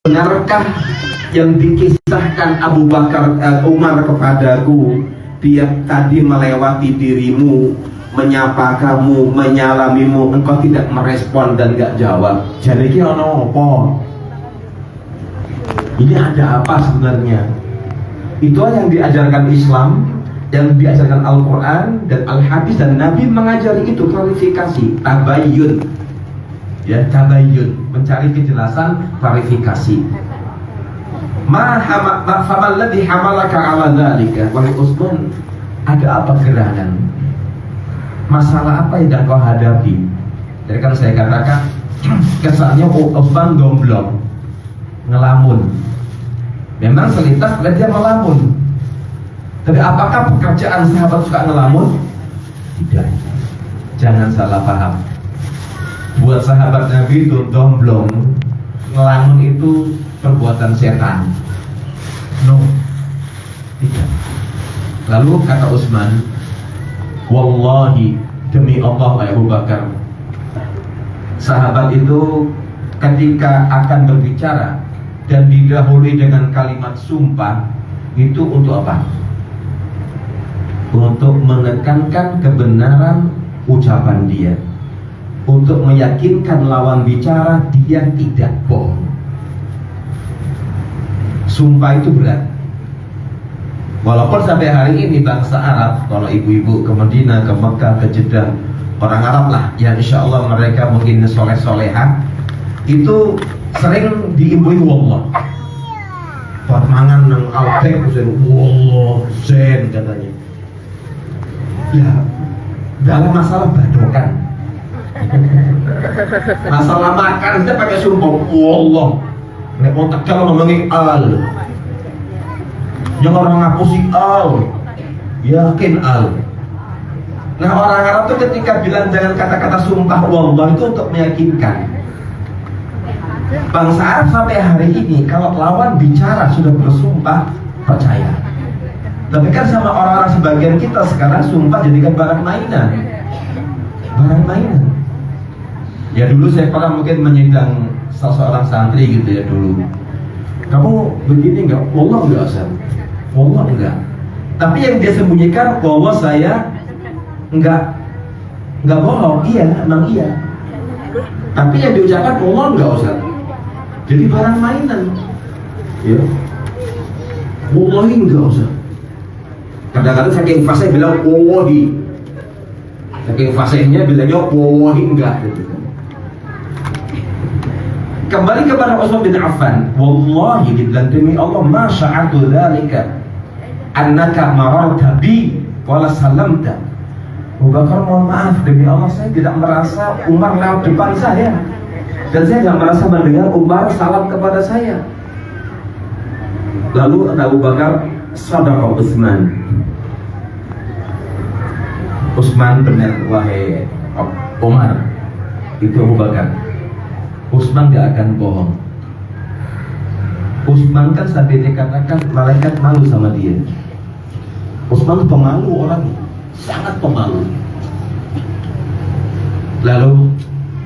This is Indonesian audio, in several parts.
Benarkah yang dikisahkan Abu Bakar Umar kepadaku, dia tadi melewati dirimu, menyapa kamu, menyalamimu, engkau tidak merespon dan gak jawab. Jadi ini ono apa? Ini ada apa sebenarnya? Itu yang diajarkan Islam, yang diajarkan Al-Quran dan Al-Hadis, dan Nabi mengajari itu, klarifikasi, tabayyun. Ya, tabayyun, mencari kejelasan, klarifikasi. Faman ladzi hamalaka ala dzalika? Wahai Utsman, ada apa gerangan? Masalah apa yang kau hadapi? Jadi kan saya katakan kesannya Utsman gomblong, ngelamun. Memang selintas dia melamun. Tapi apakah pekerjaan sahabat suka ngelamun? Tidak. Jangan salah paham. Buat sahabat Nabi itu domblong, ngelamun itu perbuatan setan. No, tidak. Lalu kata Utsman, wallahi, demi Allah Abu Bakar, sahabat itu ketika akan berbicara dan didahului dengan kalimat sumpah, itu untuk apa? Untuk menekankan kebenaran ucapan dia, untuk meyakinkan lawan bicara dia tidak bohong. Sumpah itu berat. Walaupun sampai hari ini bangsa Arab, kalau ibu-ibu ke Madinah, ke Mekah, ke Jeddah, orang Arab lah, ya insya Allah mereka mungkin soleh-solehah, itu sering diimbui wallah. Buat mangan nang alpek, wallah, zen katanya. Ya, dalam masalah badokan, masalah makan kita pakai sumpah wallah. Nek mau Tegal ngomongin al, yang orang ngapusi al, yakin al. Nah orang Arab itu ketika bilang jangan kata-kata sumpah wallah itu untuk meyakinkan. Bangsa Arab sampai hari ini kalau lawan bicara sudah bersumpah percaya. Tapi kan sama orang-orang sebagian kita sekarang sumpah jadikan barang mainan. Barang mainan. Ya dulu saya pernah mungkin menyidang seorang santri gitu ya dulu. Kamu begini enggak? Wallah enggak Ustaz. Wallah enggak. Tapi yang dia sembunyikan, wallah saya enggak bohong. Iya, emang iya. Tapi yang diucapkan wallah enggak Ustaz. Jadi barang mainan. Ya. Wallahi enggak Ustaz. Kadang-kadang saking fasih bilang wallahi. Saking fasihnya bilangnya wallahi enggak gitu. Kembali kepada Utsman bin Affan, wallahi billahi demi Allah ma sya'atu dzalika annaka mararta bi wala salamta. Abu Bakar, mohon maaf demi Allah saya tidak merasa Umar lewat depan saya, dan saya tidak merasa mendengar Umar salam kepada saya. Lalu Abu Bakar, sadaqa Utsman. Utsman benar wahai Umar. Itu Abu Bakar. Utsman gak akan bohong. Utsman kan sampai dikatakan malaikat malu sama dia. Utsman pemalu orang, sangat pemalu. Lalu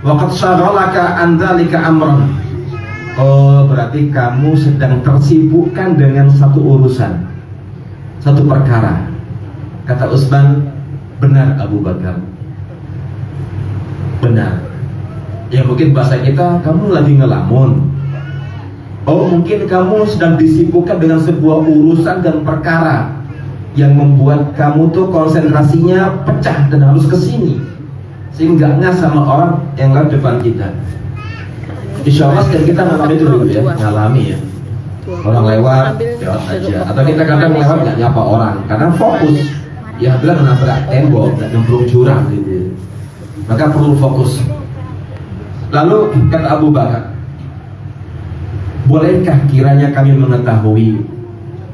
waqad syaghalaka an dzalika amran. Oh, berarti kamu sedang tersibukkan dengan satu urusan, satu perkara. Kata Utsman, benar Abu Bakar. Benar. Ya mungkin bahasa kita, kamu lagi ngelamun. Oh mungkin kamu sedang disibukkan dengan sebuah urusan dan perkara yang membuat kamu tuh konsentrasinya pecah dan harus kesini, sehingga nggak sama orang yang lewat depan kita. Insya Allah setiap kita ngalami itu dulu ya, ngalami ya. Orang lewat aja, atau kita kadang lewat nggak nyapa orang karena fokus. Ya bilang menabrak tembok, nggak nyemplung jurang gitu. Maka perlu fokus. Lalu kata Abu Bakar, bolehkah kiranya kami mengetahui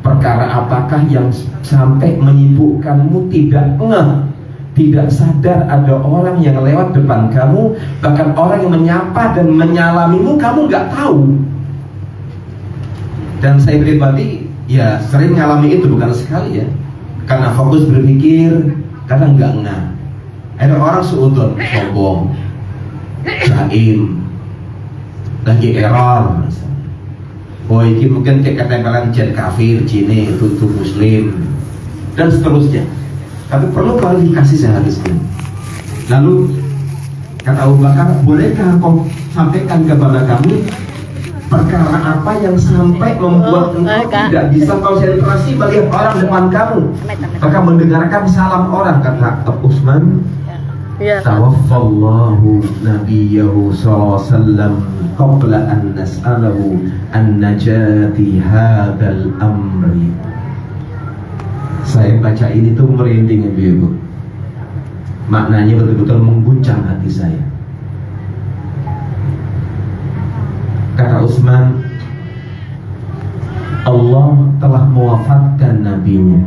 perkara apakah yang sampai menyibukkanmu tidak ngeh, tidak sadar ada orang yang lewat depan kamu, bahkan orang yang menyapa dan menyalamimu kamu nggak tahu. Dan saya pribadi ya sering ngalami itu, bukan sekali ya, karena fokus berpikir kadang nggak ngeh. Ada orang suudzon, sombong, jaim, lagi error, oh ini mungkin kayak kata-kata jen kafir, jine, itu muslim, dan seterusnya. Tapi perlu klarifikasi seharusnya. Lalu kata Abu Bakar, bolehkah kau sampaikan kepada kami perkara apa yang sampai membuat engkau tidak bisa konsentrasi melihat orang depan kamu, maka mendengarkan salam orang? Kata Utsman, tawaffallahu nabiyahu sallallahu alaihi wasallam qabla an nas'alahu an najati hadzal amri. Saya baca ini tuh merinding ibu-ibu. Maknanya betul-betul mengguncang hati saya. Kata Utsman, Allah telah mewafatkan nabinya.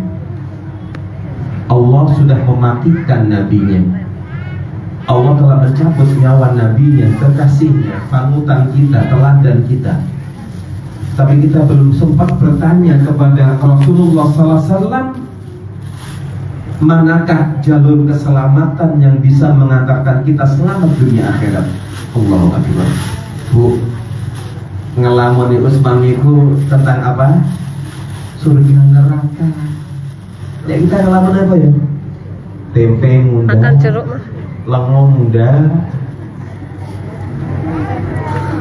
Allah sudah mematikan nabinya. Allah telah mencabut nyawa nabinya, kekasihnya, panutan kita, teladan kita. Tapi kita belum sempat bertanya kepada Rasulullah SAW, manakah jalur keselamatan yang bisa mengantarkan kita selamat dunia akhirat? Allahu Akbar. Bu, ngelamoni Utsman itu tentang apa? Surga neraka. Ya kita ngelamun apa ya? Tempe muda, makan jeruk mah, lengo muda,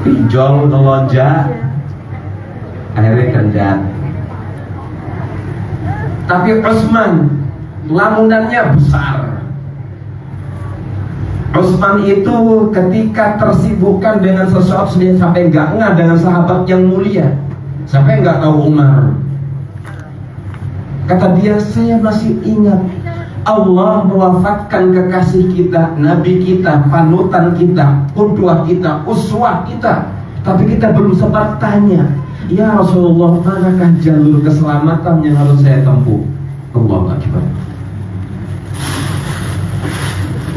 pinjol nelonjak, akhirnya kendat. Tapi Utsman lamunannya besar. Utsman itu ketika tersibukkan dengan sesuatu sampai nggak ngeh dengan sahabat yang mulia, sampai nggak tahu Umar. Kata dia, saya masih ingat Allah mewafatkan kekasih kita, nabi kita, panutan kita, qudwah kita, uswah kita. Tapi kita belum sempat tanya, ya Rasulullah, manakah jalur keselamatan yang harus saya tempuh? Allahu Akbar.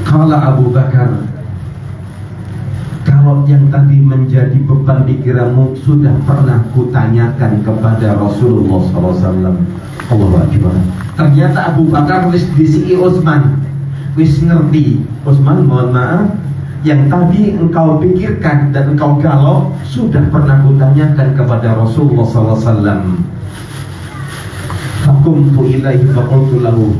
Kala Abu Bakar, kalau yang tadi menjadi beban pikiranmu sudah pernah kutanyakan kepada Rasulullah SAW. Allahu Akbar. Ternyata Abu Bakar wis disiki Utsman, wis ngerti. Utsman, mohon maaf, yang tadi engkau pikirkan dan engkau galau sudah pernah kutanyakan kepada Rasulullah SAW. Fakumtu ilaihi faqultu lahu.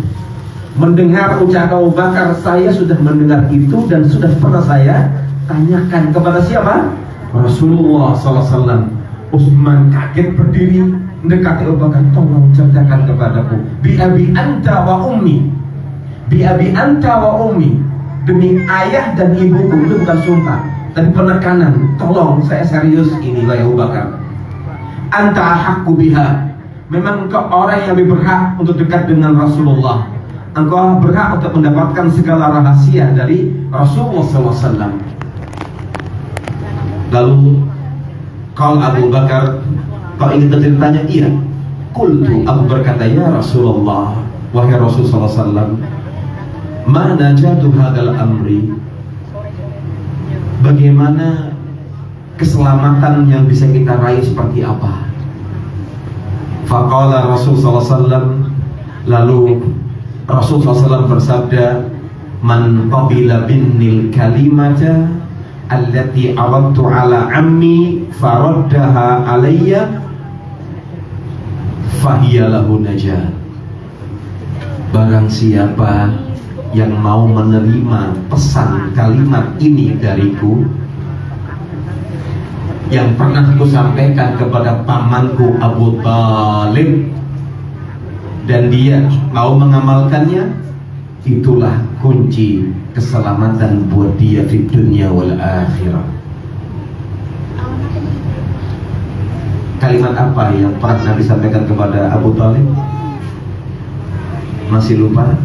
Mendengar ucapan Abu Bakar, saya sudah mendengar itu dan sudah pernah saya tanyakan kepada siapa? Rasulullah SAW. Utsman kaget berdiri, mendekati Abu Bakar, tolong ceritakan kepadaku. Bi abi anta wa ummi. Bi abi anta wa ummi. Demi ayah dan ibuku. Itu bukan sumpah, tapi penekanan. Tolong, saya serius ini, wahai Abu Bakar. Anta ahakku biha. Memang engkau orang yang lebih berhak untuk dekat dengan Rasulullah. Engkau berhak untuk mendapatkan segala rahasia dari Rasulullah SAW. Lalu kalau Abu Bakar, kau ingin ceritanya? Iya. Qultu, aku berkata, ya Rasulullah, wahai Rasulullah SAW, mana jatuh hadal amri? Bagaimana keselamatan yang bisa kita raih, seperti apa? Faqala Rasulullah SAW, lalu Rasulullah SAW bersabda, man qabila binnil kalimata allati aradtu ala ammi faraddaha alayya fahiya lahu najat. Barang siapa yang mau menerima pesan kalimat ini dariku, yang pernah aku sampaikan kepada pamanku Abu Thalib, dan dia mau mengamalkannya, itulah kunci keselamatan buat dia di dunia wal akhirah. Kalimat apa yang pernah Nabi sampaikan kepada Abu Thalib? Masih lupa?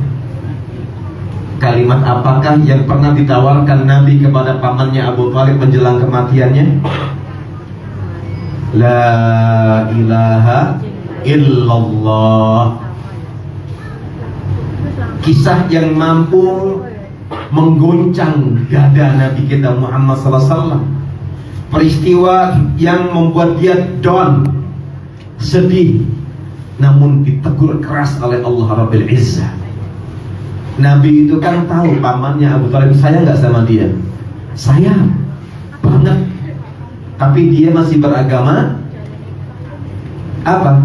Kalimat apakah yang pernah ditawarkan Nabi kepada pamannya Abu Thalib menjelang kematiannya? La ilaha illallah. Kisah yang mampu menggoncang dada Nabi kita Muhammad SAW. Peristiwa yang membuat dia down, sedih, namun ditegur keras oleh Allah Rabbil Izzah. Nabi itu kan tahu pamannya Abu Thalib sayang nggak sama dia? Sayang banget. Tapi dia masih beragama apa?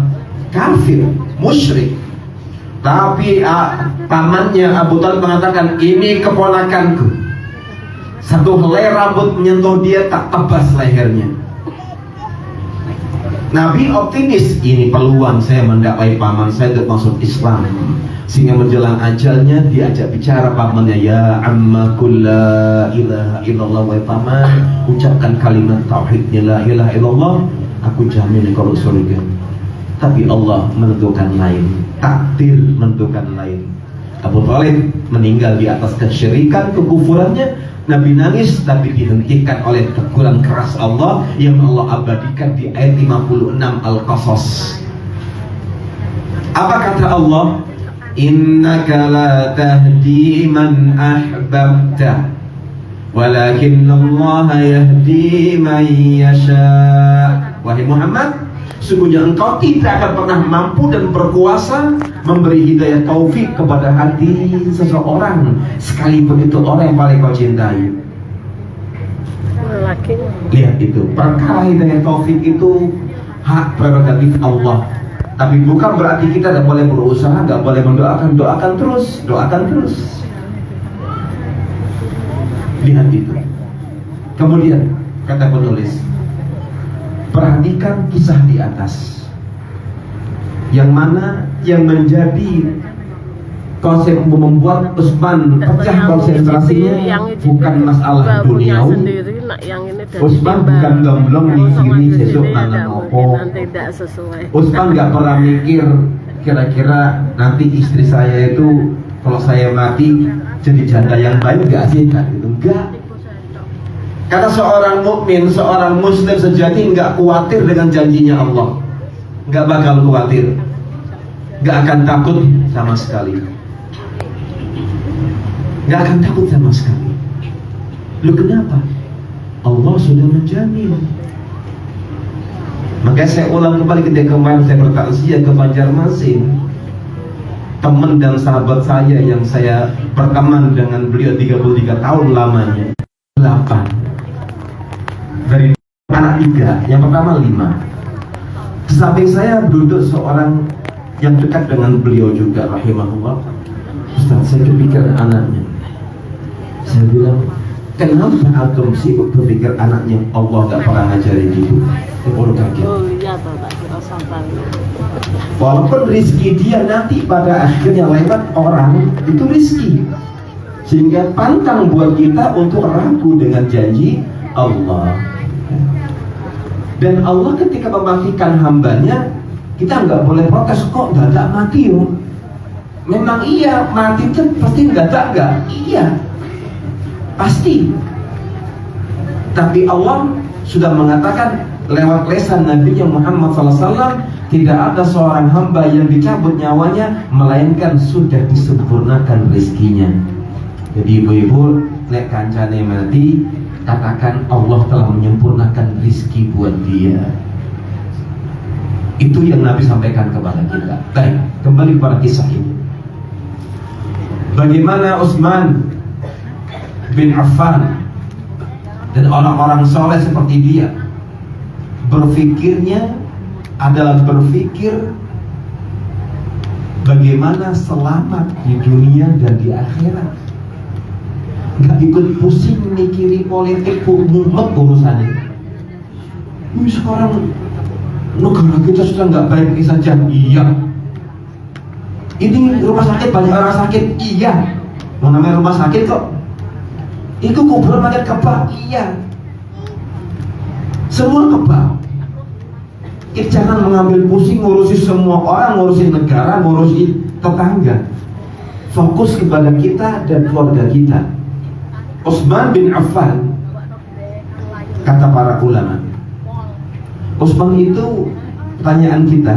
Kafir, musyrik. Tapi pamannya Abu Thalib mengatakan, ini keponakanku. Satu helai rambut menyentuh dia, tak tebas lehernya. Nabi optimis, ini peluang saya mendakwai paman saya untuk masuk Islam. Sehingga menjelang ajalnya diajak bicara pamannya, ya amma kulla ilaha illallah, wa paman, ucapkan kalimat tauhidnya la ilaha illallah, aku jamin kalau surga. Tapi Allah menentukan lain, takdir menentukan lain. Abu Thalib meninggal di atas kesyirikan, kekufurannya. Nabi nangis tapi dihentikan oleh teguran keras Allah yang Allah abadikan di ayat 56 Al-Qasas. Apa kata Allah? Innaka la tahdi man ahbabta walakin Allah yahdi man yasha. Wahai Muhammad, sungguhnya engkau tidak akan pernah mampu dan berkuasa memberi hidayah taufik kepada hati seseorang, sekalipun itu orang yang paling kau cintai. Lihat itu, perkara hidayah taufik itu hak prerogatif Allah. Tapi bukan berarti kita tidak boleh berusaha, tidak boleh mendoakan, doakan terus. Lihat itu. Kemudian kata penulis, perhatikan kisah di atas, yang mana yang menjadi konsep membuat Utsman pecah konsentrasinya bukan masalah duniawi. Utsman bukan gomblong di kiri sesuk mangan opo. Utsman nggak pernah mikir kira-kira nanti istri saya itu kalau saya mati jadi janda yang baik nggak sih, kan? Itu enggak. Kata seorang mukmin, seorang muslim sejati nggak khawatir dengan janjinya Allah, nggak bakal khawatir, nggak akan takut sama sekali, nggak akan takut sama sekali. Lu kenapa? Allah sudah menjamin. Makanya saya ulang kembali ketika kemarin saya bertakziah ke Banjarmasin, teman dan sahabat saya yang saya berteman dengan beliau 33 tahun lamanya, 8 dari anak 3, yang pertama 5. Di samping saya duduk seorang yang dekat dengan beliau juga, rahimahullah. Ustaz, saya kepikiran anaknya. Saya bilang, kenapa antum sibuk berpikir anaknya? Allah gak pernah ngajarin gitu. Baru kaget. Walaupun rizki dia nanti pada akhirnya lewat orang, itu rizki. Sehingga pantang buat kita untuk ragu dengan janji Allah. Dan Allah ketika mematikan hambanya, kita nggak boleh protes, kok dadak mati yo. Memang iya, mati itu pasti dadak nggak? Iya, pasti. Tapi Allah sudah mengatakan lewat lisan Nabi Muhammad SAW, tidak ada seorang hamba yang dicabut nyawanya melainkan sudah disempurnakan rezekinya. Jadi ibu-ibu, nek kancane mati, katakan Allah telah menyempurnakan rizki buat dia. Itu yang Nabi sampaikan kepada kita. Baik, kembali kepada kisah ini. Bagaimana Utsman bin Affan dan orang-orang soleh seperti dia berpikirnya adalah berpikir bagaimana selamat di dunia dan di akhirat. Gak ikut pusing mikiri politik, mumet urusannya. Ini sekarang negara kita sudah nggak baik saja. Iya. Ini rumah sakit banyak orang sakit. Iya. Mau namanya rumah sakit kok. Itu kuburan makin kebal. Iya. Semua kebal. Kita jangan mengambil pusing ngurusi semua orang, ngurusi negara, ngurusi tetangga. Fokus kepada kita dan keluarga kita. Utsman bin Affan, kata para ulama, Utsman itu, pertanyaan kita,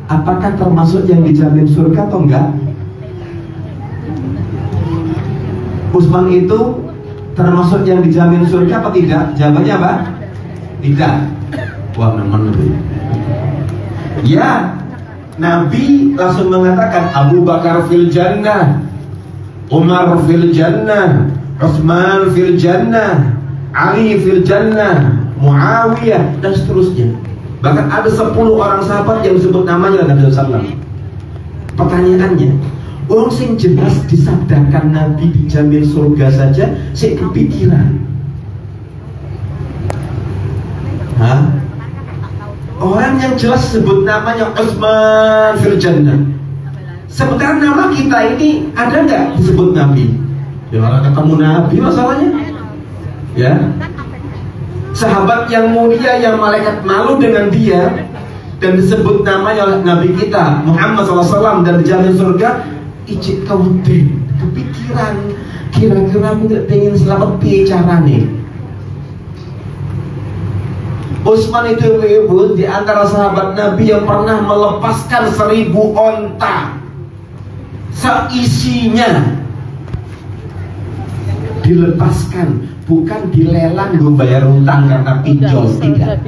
apakah termasuk yang dijamin surga atau enggak? Utsman itu termasuk yang dijamin surga atau tidak? Jawabannya apa? Tidak. Wah, memang Nabi. Ya, Nabi langsung mengatakan Abu Bakar fil jannah, Umar fil jannah, Utsman fil jannah, Ali fil jannah, Muawiyah, dan seterusnya. Bahkan ada 10 orang sahabat yang disebut namanya Nabi SAW. Pertanyaannya, orang sing jelas disabdakan Nabi dijamin surga saja, saya kepikiran. Hah? Orang yang jelas sebut namanya Utsman fil Jannah. Sementara nama kita ini ada nggak disebut Nabi? Ya malah ketemu Nabi masalahnya. Ya. Sahabat yang mulia yang malaikat malu dengan dia dan disebut namanya oleh Nabi kita Muhammad SAW dan dijamin surga. Ijik kawin kepikiran kira-kira aku tidak pengen selamat bicara nih. Utsman itu ibu di antara sahabat Nabi yang pernah melepaskan 1000 onta seisinya, dilepaskan, bukan dilelang membayar utang karena pinjol, tidak.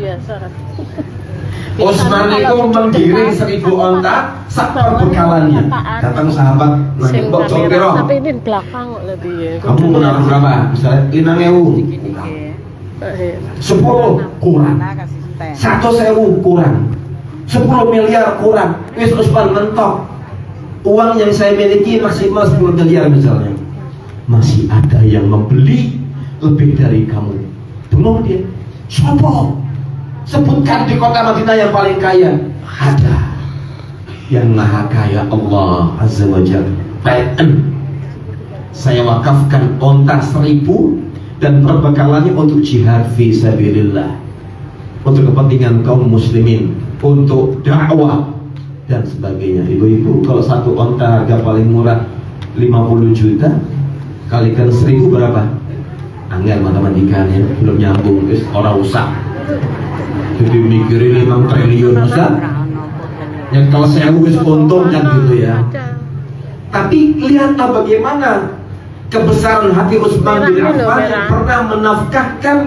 Utsman itu menggiring 1000 onta sak perbekalannya. Datang sahabat nanya, "Mbok piro?" Tapi ini belakang lebih ya. Kamu menaruh berapa? Misalnya 5.000. 10 kurang. 100.000 kurang. 10 miliar kurang. Wis Utsman mentok. Uang yang saya miliki maksimal 10 miliar misalnya. Masih ada yang membeli lebih dari kamu. Tolong dia. Siapa? Sebutkan di kota Madinah yang paling kaya. Ada. Yang maha kaya Allah Azza wa Jalla. Saya wakafkan onta 1000 dan perbekalannya untuk jihad fi sabilillah, untuk kepentingan kaum muslimin, untuk dakwah dan sebagainya. Ibu-ibu, kalau satu onta harga paling murah 50 juta kalikan 1000 berapa? Angel matematikanya, belum nyambung, orang usah. Jadi mikirin 5 triliun usah. Yang kalau saya wis untung kan gitu ya. Tapi lihatlah bagaimana kebesaran hati Utsman bin Affan yang pernah menafkahkan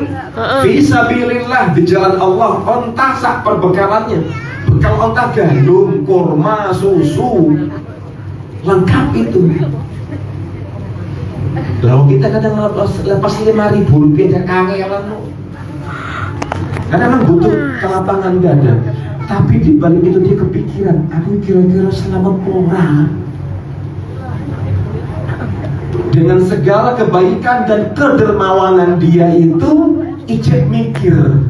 fisabilillah di jalan Allah onta sak perbekalannya. Bekal onta gandum, kurma, susu, lengkap itu. Lalu kita kadang lepas 5.000 rupiah kangelan. Karena memang butuh kelapangan dada. Tapi di balik itu dia kepikiran, aku kira-kira selamat orang. Dengan segala kebaikan dan kedermawanan dia itu, ijek mikir.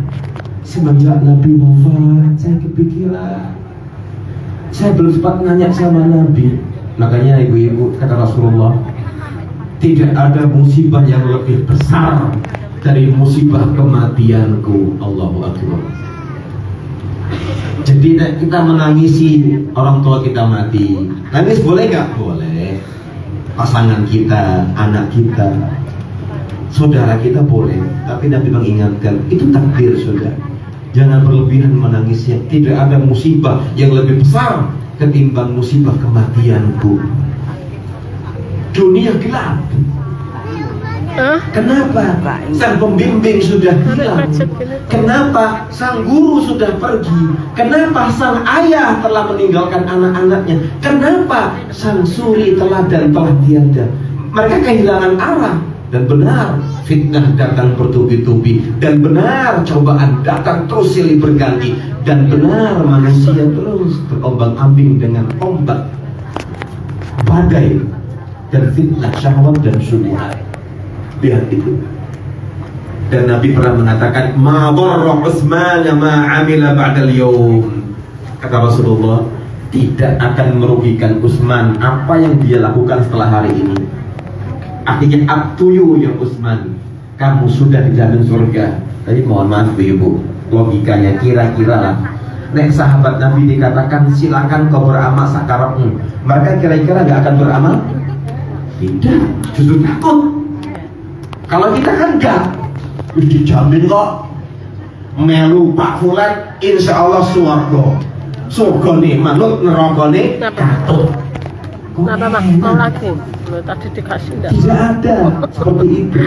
Semenjak Nabi wafat, saya kepikiran. Saya belum sempat nanya sama Nabi. Makanya ibu-ibu kata Rasulullah, tidak ada musibah yang lebih besar dari musibah kematianku. Allahu Akbar. Jadi kita menangisi orang tua kita mati. Nangis boleh gak? Boleh. Pasangan kita, anak kita, saudara kita boleh. Tapi Nabi mengingatkan, itu takdir sudah. Jangan berlebihan menangisnya. Tidak ada musibah yang lebih besar ketimbang musibah kematianku. Dunia gelap. Kenapa? Sang pembimbing sudah hilang. Kenapa? Sang guru sudah pergi. Kenapa? Sang ayah telah meninggalkan anak-anaknya. Kenapa? Sang suri teladan telah tiada. Mereka kehilangan arah. Dan benar, fitnah datang bertubi-tubi. Dan benar, cobaan datang terus silih berganti. Dan benar, manusia terus terombang-ambing dengan ombak badai dan fitnah syahwat dan syubhat. Lihat itu. Dan Nabi pernah mengatakan, ma dharra Utsman ma amila ba'dal yawm. Kata Rasulullah, tidak akan merugikan Utsman apa yang dia lakukan setelah hari ini. Artinya up to you ya Utsman, kamu sudah dijamin surga. Tapi mohon maaf ibu, logikanya kira-kira lah. Nek sahabat Nabi dikatakan silakan kau beramal sakarapmu, mereka kira-kira gak akan beramal? Tidak, justru takut. Kalau kita kan enggak, dijamin kok. Melu Pak Fulan, insya Allah surga. Surga nih manut, neraka nih katut. Kenapa Pak? Mau lagi? Tadi dikasih enggak? Tidak ada seperti itu.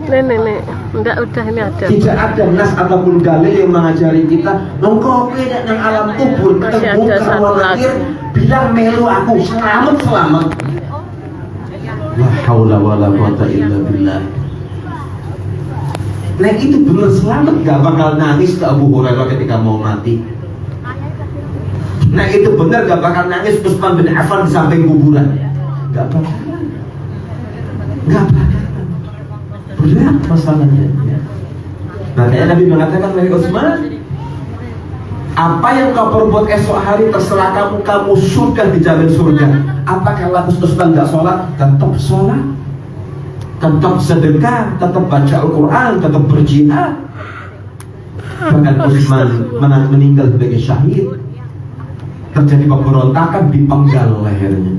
Nenek, enggak, udah ini ada. Tidak ada nas ataupun dalil yang mengajari kita engkau beda nang alam kubur ketemu karo lahir bilang melu aku selamat. La haula wala quwata illa billah. Nah itu benar selamat, gak bakal nangis ke Abu Hurairah ketika mau mati. Nah itu benar gak bakal nangis Utsman bin Affan di samping kuburan. Gak bakal. Gak bakal. Berat masalahnya. Makanya Nabi mengatakan, wahai Utsman, apa yang kau perbuat esok hari terserah kamu, kamu sudah dijamin surga. Apakah lantas Utsman gak sholat? Tetap sholat, tetap sedekah, tetap baca Al-Quran, tetap berjihad. Bahkan Utsman meninggal sebagai syahid. Terjadi pemberontakan, dipenggal lehernya.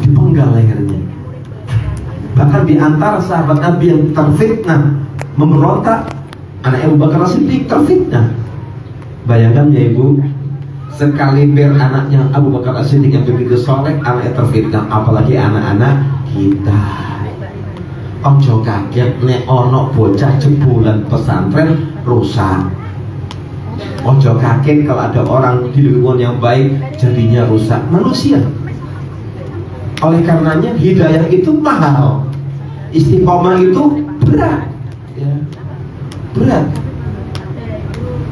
Dipenggal lehernya. Bahkan di antara sahabat Nabi yang terfitnah memberontak, anak Abu Bakar As-Siddiq terfitnah. Bayangkan ya ibu, sekaliber anaknya Abu Bakar As-Siddiq yang begitu soleh, anaknya terfitnah, apalagi anak-anak kita. Ojo kaget nek ono bocah jebolan pesantren rusak. Ojo kaget kalau ada orang di lingkungan yang baik jadinya rusak. Manusia. Oleh karenanya hidayah itu mahal, istiqomah itu berat, ya. Berat.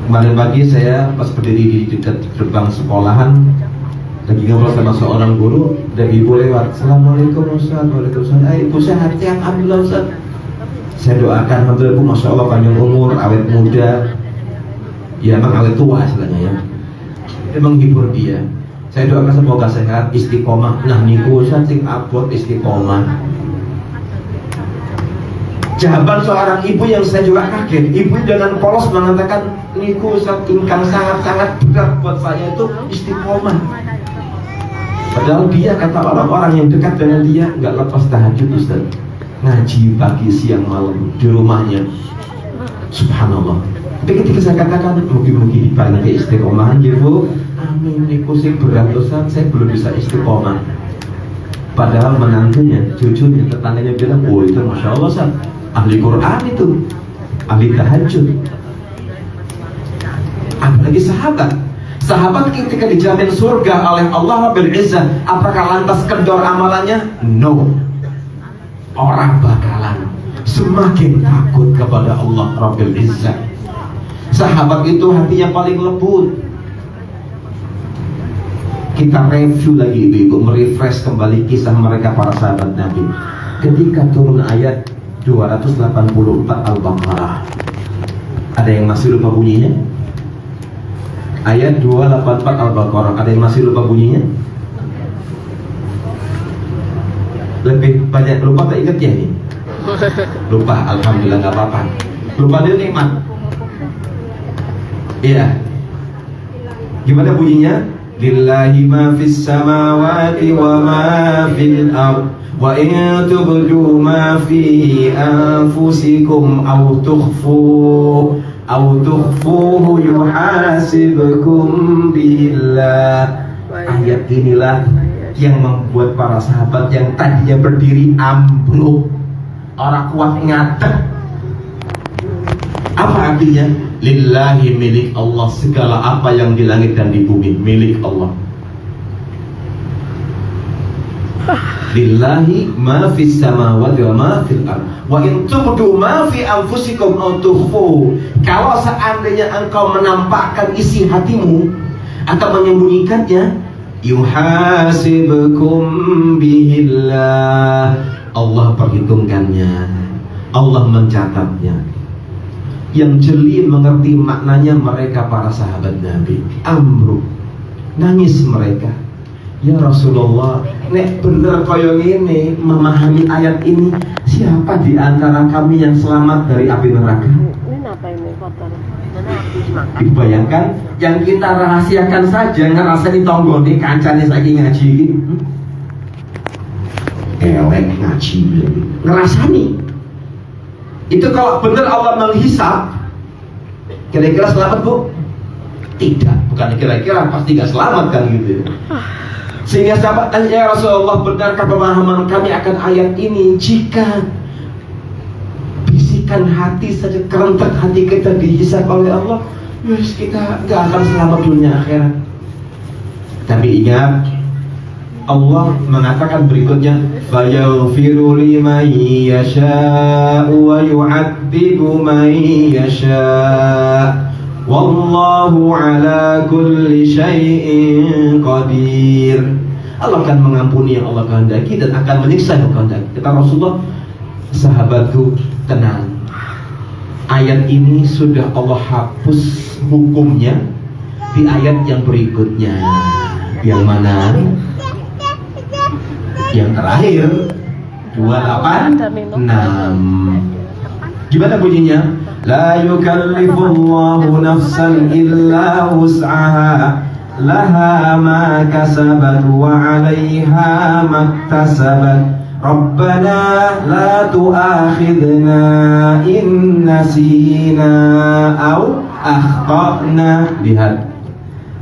Kemarin pagi saya pas berdiri di dekat gerbang sekolahan, lagi ngobrol sama seorang guru, dan ibu lewat. Assalamualaikum Ustaz. Waalaikumsalam. Ibu sehat ya? Alhamdulillah Ustaz. Saya doakan alhamdulillah ibu, masya Allah panjang umur, awet muda. Ya emang awet tua istilahnya ya. Emang hibur dia. Saya doakan semoga sehat, istiqomah. Nah niku Ustaz sing abot istiqomah. Jawaban seorang ibu yang saya juga kaget. Ibu dengan polos mengatakan, niku Ustaz ingkang sangat-sangat berat buat saya itu istiqomah. Padahal dia, kata orang-orang yang dekat dengan dia, nggak lepas tahajud Ustaz. Ngaji pagi, siang, malam di rumahnya. Subhanallah. Tapi ketika saya katakan, mungkin-mungkin diparingi istiqomah ya Bu. Amin, niku sing berat Ustaz, saya belum bisa istiqomah. Padahal menantunya, cucunya, tetangganya bilang, oh itu Masya Allah Ustaz, ahli Quran itu, ahli tahajud. Apalagi sahabat ketika dijamin surga oleh Allah Rabbil Izzah, apakah lantas kendor amalannya? No. Orang bakalan semakin takut kepada Allah Rabbil Izzah. Sahabat itu hatinya paling lembut. Kita review lagi ibu-ibu, merefresh kembali kisah mereka para sahabat Nabi. Ketika turun ayat 284 Al-Baqarah, ada yang masih lupa bunyinya? Ayat 284 Al-Baqarah, ada yang masih lupa bunyinya? Lebih banyak lupa tak ingat ya ini? Lupa, alhamdulillah nggak apa-apa. Lupa dia nikmat. Iya. Gimana bunyinya? Lillahi ma fis samawati wa ma fil ard wa in tubdu ma fi anfusikum aw tukhfuhu yuhasibkum billah. Ayat inilah yang membuat para sahabat yang tadinya berdiri ambruk, orang kuat ngadeg. Apa artinya? Lillahi, milik Allah, segala apa yang di langit dan di bumi milik Allah. Lillahi ma fis samawati wa ma fil ard wa in tubdu ma fi anfusikum aw tukhfu. Kalau seandainya engkau menampakkan isi hatimu atau menyembunyikannya, yuhasibkum bihillah, Allah perhitungkannya, Allah mencatatnya. Yang jeli mengerti maknanya mereka para sahabat Nabi. Amruk, nangis mereka. Ya Rasulullah, nek bener koyo ngene memahami ayat ini, siapa di antara kami yang selamat dari api neraka? Ini apa ini kotor? Mana habis makan? Dibayangkan yang kita rahasiakan saja ngerasani tonggone kancane saiki ngaji. Elek ngaji ngerasani. Itu kalau benar Allah menghisap, kira-kira selamat Bu? Tidak, bukan kira-kira, pasti gak selamat kan gitu. Sehingga sahabat tanya, ya Rasulullah, benarkah pemahaman kami akan ayat ini? Jika bisikan hati saja, kerentak hati kita dihisap oleh Allah, yes, kita gak akan selamat dunia akhirat. Tapi ingat, Allah mengatakan berikutnya, fayaghfiru liman yasha'u wa yu'adzibu man yasha' wallahu ala kulli syai'in qadir. Allah akan mengampuni yang Allah kehendaki dan akan menyiksa yang kehendaki. Kata Rasulullah, sahabatku tenang, ayat ini sudah Allah hapus hukumnya di ayat yang berikutnya. Yang mana? Yang terakhir 286. Gimana bunyinya? La yukallifullahu nafsan illa wus'aha laha ma kasabat wa 'alaiha maktasabat Rabbana la tu'akhidna in nasina aw akhtana. Lihat,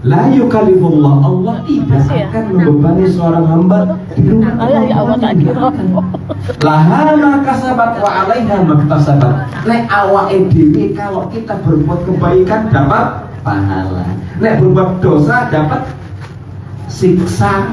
la yukallifullah, Allah tidak akan membebani seorang hamba di rumah. Laha ma kasabat wa 'alaiha maktasabat. Nek awake dhewe kalau kita berbuat kebaikan dapat pahala, nek berbuat dosa dapat siksa.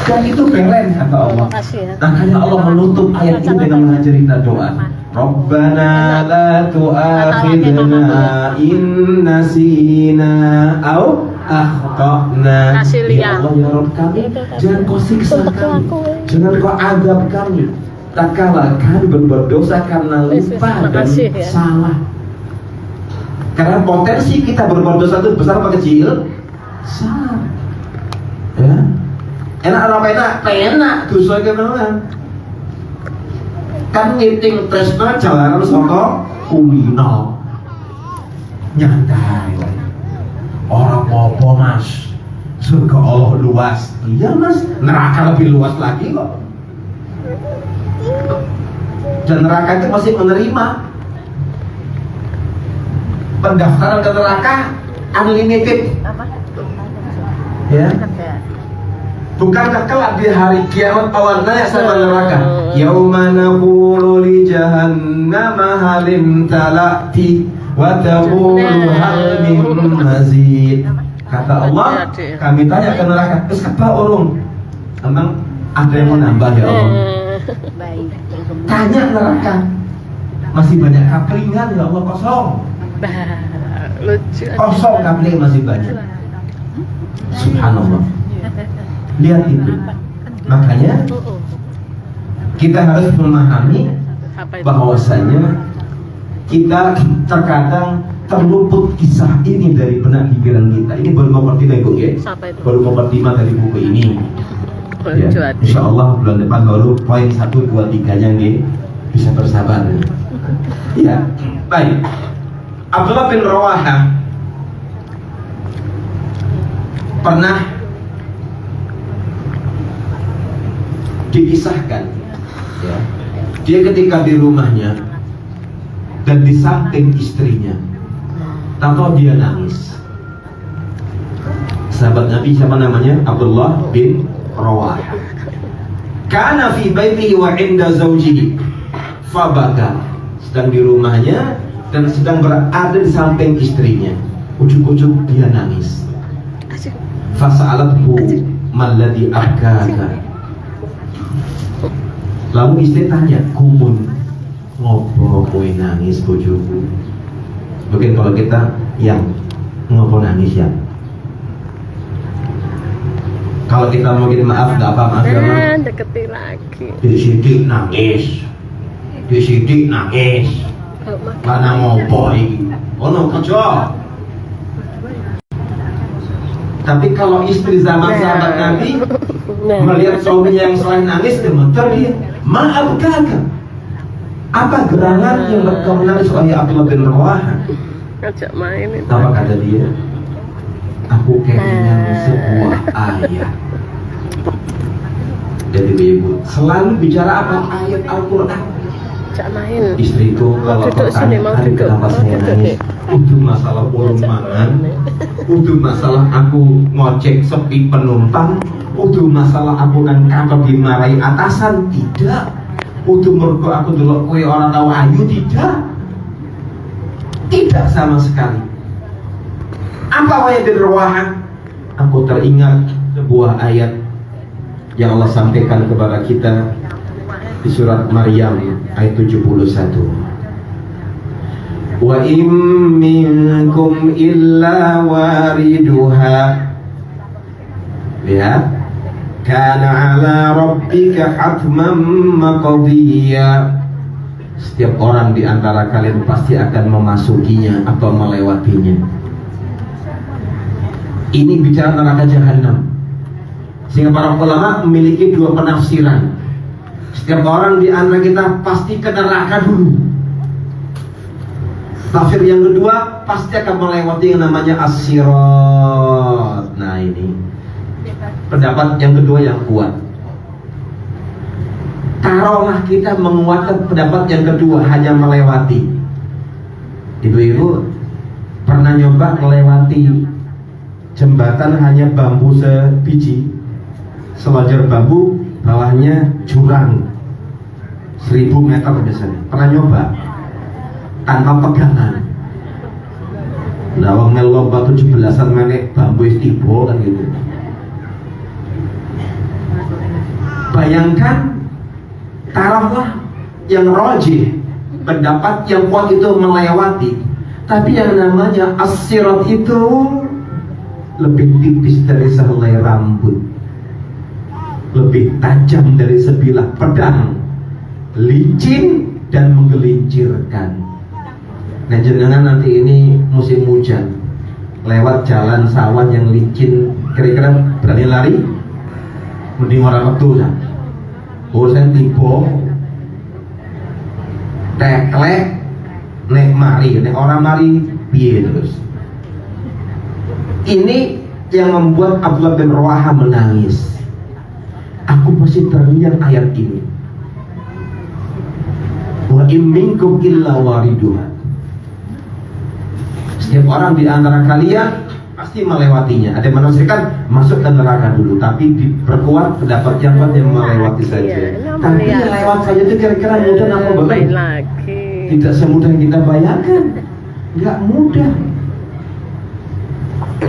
Dan itu belen kata Allah. Makanya Allah menutup ayat ini dengan mengajari kita doa. Rabbana la tu'akhidna in nasina aw akhtana. Ya Allah ya Rabb kami, jangan kau siksa kami, jangan kau azab kami tak kala kami berbuat dosa karena lupa dan salah. Karena potensi kita berbuat dosa itu besar apa kecil? Besar. Ya. Enak apa enak? Enak dosa kenalan. Kan ngiting tresna jalanan saka kulino. Nyantai. Orang apa mas? Surga Allah luas. Iya mas, neraka lebih luas lagi kok. Dan neraka itu masih menerima pendaftaran ke neraka unlimited. Ya. Bukankah kelak di hari kiamat awalnya sama neraka? Yauma naqulu li jahannama halim talati wa taqulu hal min mazid. Kata Allah, kami tanya ke neraka, terus apa urung? Emang ada yang mau nambah ya Allah? Tanya neraka, masih banyak kaplingan ya Allah, kosong. Kosong kapling masih banyak. Subhanallah. Lihat itu. Makanya kita harus memahami bahwasanya kita terkadang terluput kisah ini dari benak pikiran kita. Ini baru mempertimbang Ibu ya. Baru mempertimbang dari buku ini. Ya, insya Allah bulan depan baru poin 1, 2, 3-nya nih bisa bersabar. Ya, baik. Abdullah bin Rawaha pernah dikisahkan, ya, dia ketika di rumahnya dan di samping istrinya, tahu dia nangis. Sahabat Nabi siapa namanya? Abdullah bin Rawaha. Kana fi baitihi wa 'inda zawjihi fabaka. Sedang di rumahnya dan sedang berada di samping istrinya. Ujuk-ujuk dia nangis. Fasa'alathu malladhi abkaka. Lalu istri tanya, kumun ngopo kowe nangis bojoku? Mungkin kalau kita yang ngopo nangis ya. Kalau kita mau minta maaf nggak apa maaf ya Bang. Deketi lagi. Disidik nangis, disidik nangis. Karena ngopo iki? Ono kerja. Tapi kalau istri zaman sahabat Nabi melihat suaminya yang selain nangis, gemeter dia. Maaf kakak, apa gerangan yang engkau menangis wahai Abdullah bin Rawaha? Ngajak main itu. Apa kata dia? Aku kehilangan sebuah ayat. Jadi ibu selalu bicara apa? Ayat Al-Quran. Ngajak main. Istri itu kalau pertanyaan kenapa saya nangis, untuk masalah urung mangan, untuk masalah aku ngocek sepi penumpang, untuk masalah aku nang kantor dimarahi atasan, tidak. Untuk mergo aku dulu kue orang tahu ayu, tidak sama sekali. Apa wahai bin Rawaha? Aku teringat sebuah ayat yang Allah sampaikan kepada kita di surat Maryam ayat 71. Wa in minkum illa wariduha. Lihat, kana ala rabbika hatman maqdiya. Setiap orang di antara kalian pasti akan memasukinya atau melewatinya. Ini bicara neraka jahanam. Sehingga para ulama memiliki dua penafsiran. Setiap orang di antara kita pasti ke neraka dulu. Tafsir yang kedua, pasti akan melewati yang namanya as-sirat. Nah ini pendapat yang kedua yang kuat. Taruhlah kita menguatkan pendapat yang kedua, hanya melewati. Ibu-ibu pernah nyoba melewati jembatan hanya bambu sebiji, selonjor bambu, bawahnya jurang 1000 meter biasanya. Pernah nyoba? Tanpa pegangan. Lawang melomba 17an menek bambu istibo kan gitu. Bayangkan, taruhlah yang rojih, pendapat yang kuat itu melewati, tapi yang namanya as-sirat itu lebih tipis dari sehelai rambut, lebih tajam dari sebilah pedang, licin dan menggelincirkan. Nah jenengan nanti ini musim hujan, lewat jalan sawah yang licin, kira-kira berani lari? Mending orang metu kan? Saya tiba teklek nek mari, nek orang mari piye terus. Ini yang membuat Abdullah bin Rawaha menangis. Aku masih terngiang ayat ini. Wa in minkum illa wariduha. Setiap orang di antara kalian pasti melewatinya. Ada yang menafsirkan masuk ke neraka dulu, tapi diperkuat pendapat yang melewati saja. Tapi lewat saja itu kira-kira mudah apa belum? Tidak semudah yang kita bayangkan. Enggak mudah.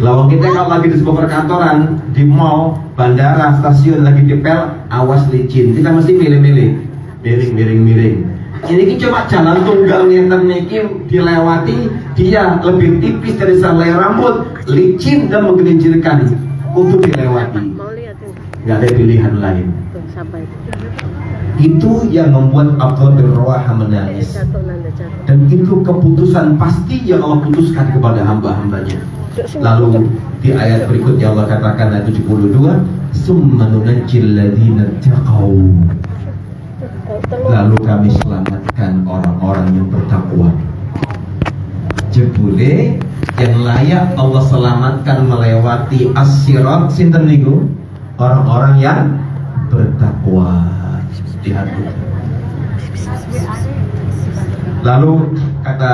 Lawang kita kalau lagi di sebuah perkantoran, di mall, bandara, stasiun lagi dipel, awas licin. Kita mesti milih-milih, miring. Ini cuma jalan tunggal yang dilewati, dia lebih tipis dari selai rambut, licin dan menggelincirkan untuk dilewati. Nggak ada pilihan lain. Itu yang membuat Abdullah bin Rawaha menangis. Dan itu keputusan pasti yang Allah putuskan kepada hamba-hambanya. Lalu di ayat berikutnya Allah katakan ayat 72, summa nunajjil ladzina taqaw. Lalu kami selamatkan orang-orang yang bertakwa. Jebule yang layak Allah selamatkan melewati as-sirat sinten niku? Orang-orang yang bertakwa. Lihat. Lalu kata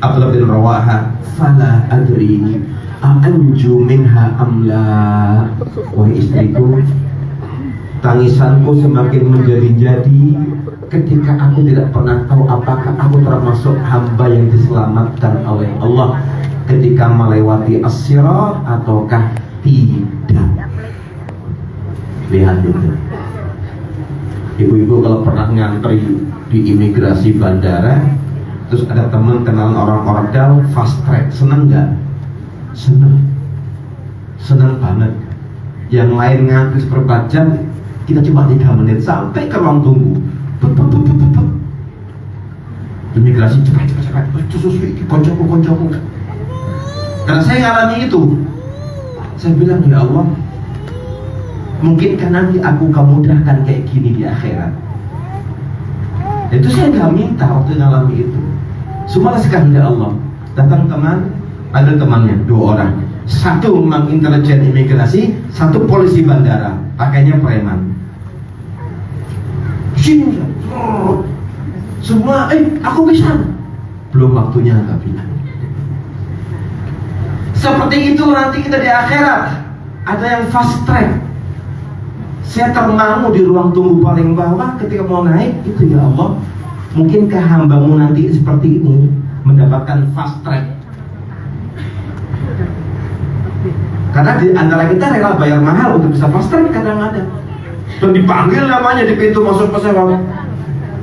Abdullah bin Rawaha, fala adri anju minha amla. Wahai istriku, tangisanku semakin menjadi-jadi ketika aku tidak pernah tahu apakah aku termasuk hamba yang diselamatkan oleh Allah ketika melewati as-sirat ataukah tidak. Lihat itu. Ibu-ibu kalau pernah ngantri di imigrasi bandara, terus ada teman kenalan orang Ordal fast track, seneng nggak? Seneng banget. Yang lain ngantri seperempat jam, kita cuma 3 menit sampai ke ruang tunggu. Imigrasi cepat. Koncoku. Karena saya ngalami itu, saya bilang ya Allah, mungkinkah nanti aku mudahkan kayak gini di akhirat. Itu saya nggak minta waktu ngalami itu. Semua kehendak Allah. Datang teman, ada temannya 2 orang. Satu memang intelijen imigrasi, satu polisi bandara, pakainya preman. Sini, semua, aku bisa. Belum waktunya tapi. Seperti itu nanti kita di akhirat. Ada yang fast track. Saya termangu di ruang tunggu paling bawah ketika mau naik, itu ya Allah, mungkinkah hambamu nanti seperti ini mendapatkan fast track? Karena Karena di antara kita rela bayar mahal untuk bisa fast track kadang-kadang. Dan dipanggil namanya di pintu masuk pesawat,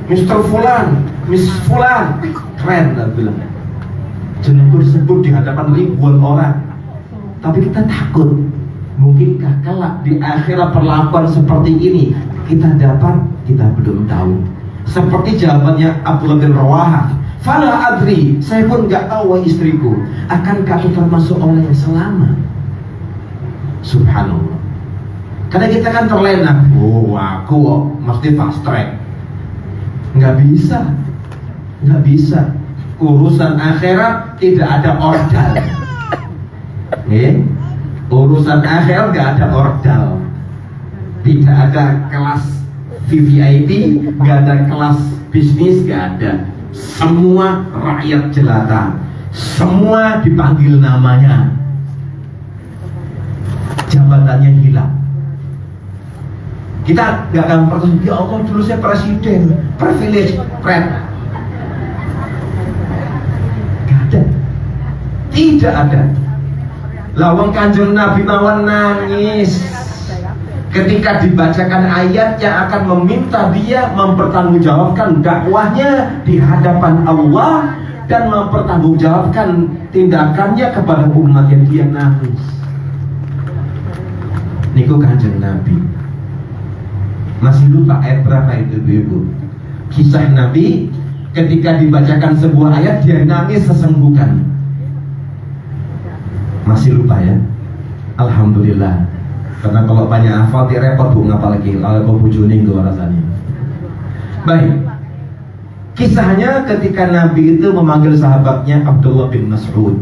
Mr. Fulan, Miss Fulan, keren lah bilang. Jenengku disebut di hadapan ribuan orang. Tapi kita takut, mungkinkah kelak di akhirat perlakuan seperti ini kita dapat? Kita belum tahu. Seperti jawabannya Abdullah bin Rawahah, fala adri, saya pun nggak tahu wahai istriku, akankah aku termasuk orang yang selamat? Subhanallah. Karena kita kan terlena, oh aku mesti fast track. Nggak bisa. Urusan akhirat tidak ada ordal. Urusan akhirat nggak ada ordal. Tidak ada kelas VVIP, nggak ada kelas bisnis, nggak ada. Semua rakyat jelata, semua dipanggil namanya, jabatannya hilang. Kita nggak akan pernah, ya Allah dulu saya presiden, privilege, pret. Gak ada, tidak ada. Lawang Kanjeng Nabi mawon nangis ketika dibacakan ayat yang akan meminta dia mempertanggungjawabkan dakwahnya di hadapan Allah dan mempertanggungjawabkan tindakannya kepada umat yang dia nangis. Niku Kanjeng Nabi. Masih lupa ayat berapa itu ibu-ibu? Kisah Nabi ketika dibacakan sebuah ayat dia nangis sesenggukan. Masih lupa ya? Alhamdulillah. Karena kalau banyak hafal dia repot bu, ngapa lagi? Kalau bujuning tuh rasanya. Baik. Kisahnya ketika Nabi itu memanggil sahabatnya Abdullah bin Mas'ud.